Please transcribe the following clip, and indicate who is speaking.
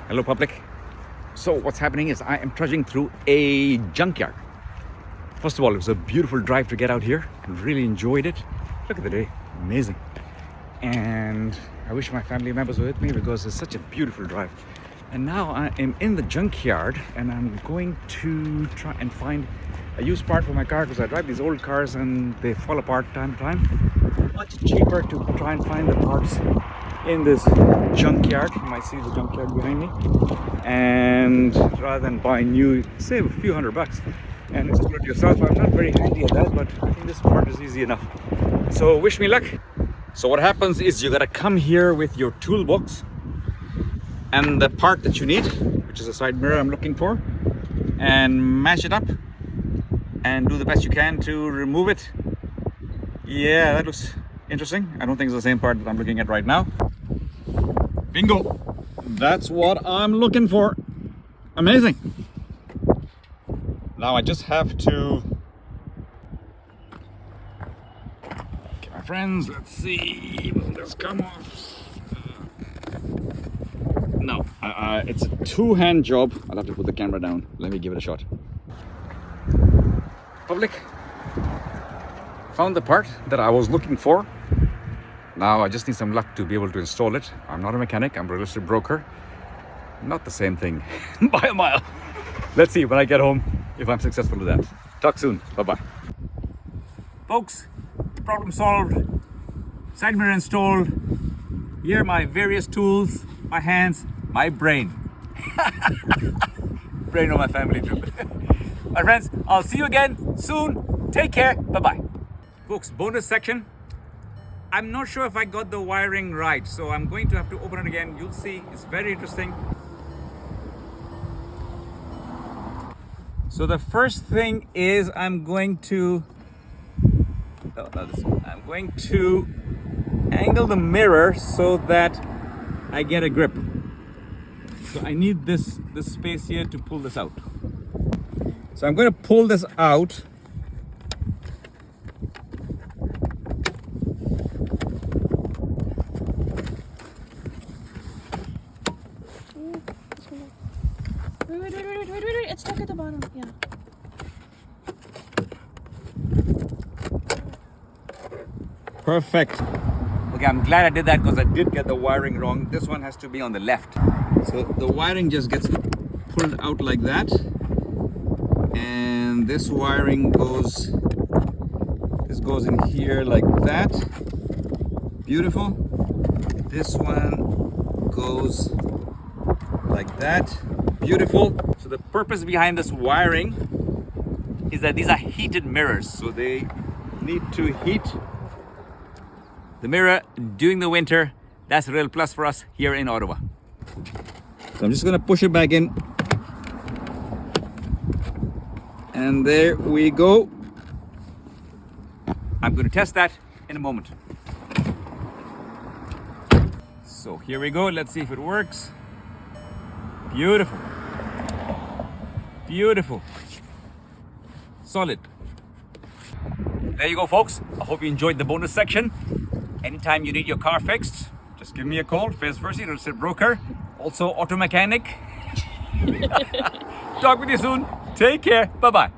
Speaker 1: Hello public. So what's happening is I am trudging through a junkyard. First of all, it was a beautiful drive to get out here. I really enjoyed it. Look at the day, amazing. And I wish my family members were with me because it's such a beautiful drive. And now I am in the junkyard and I'm going to try and find a used part for my car because I drive these old cars and they fall apart time to time. Much cheaper to try and find the parts in this junkyard. You might see the junkyard behind me, and rather than buy new, save a few $100 and install it yourself. I'm not very handy at that, but I think this part is easy enough, so wish me luck. So what happens is you gotta come here with your toolbox and the part that you need, which is a side mirror I'm looking for, and mash it up and do the best you can to remove it. Yeah, that looks interesting. I don't think it's the same part that I'm looking at right now. Bingo! That's what I'm looking for. Amazing! Now I just have to... Okay, my friends, let's see. Will this come off? No, it's a two-hand job. I'll have to put the camera down. Let me give it a shot. Public. Found the part that I was looking for. Now I just need some luck to be able to install it. I'm not a mechanic, I'm a registered broker. Not the same thing by a mile. Let's see when I get home if I'm successful with that. Talk soon, bye-bye. Folks, problem solved. Side mirror installed. Here are my various tools, my hands, my brain. Brain of my family too. My friends, I'll see you again soon. Take care, bye-bye. Folks, bonus section. I'm not sure if I got the wiring right, so I'm going to have to open it again. You'll see, it's very interesting. So the first thing is I'm going to angle the mirror so that I get a grip. So I need this space here to pull this out. So I'm going to pull this out.
Speaker 2: Wait, it's stuck at the bottom, yeah.
Speaker 1: Perfect. Okay, I'm glad I did that because I did get the wiring wrong. This one has to be on the left. So the wiring just gets pulled out like that. And this wiring goes in here like that. Beautiful. This one goes like that. Beautiful. So the purpose behind this wiring is that these are heated mirrors, so they need to heat the mirror during the winter. That's a real plus for us here in Ottawa. So I'm just gonna push it back in, and there we go. I'm gonna test that in a moment. So here we go. Let's see if it works. Beautiful. Beautiful. Solid. There you go, folks. I hope you enjoyed the bonus section. Anytime you need your car fixed, just give me a call. Faiz, Versey, registered broker. Also auto mechanic. Talk with you soon. Take care. Bye-bye.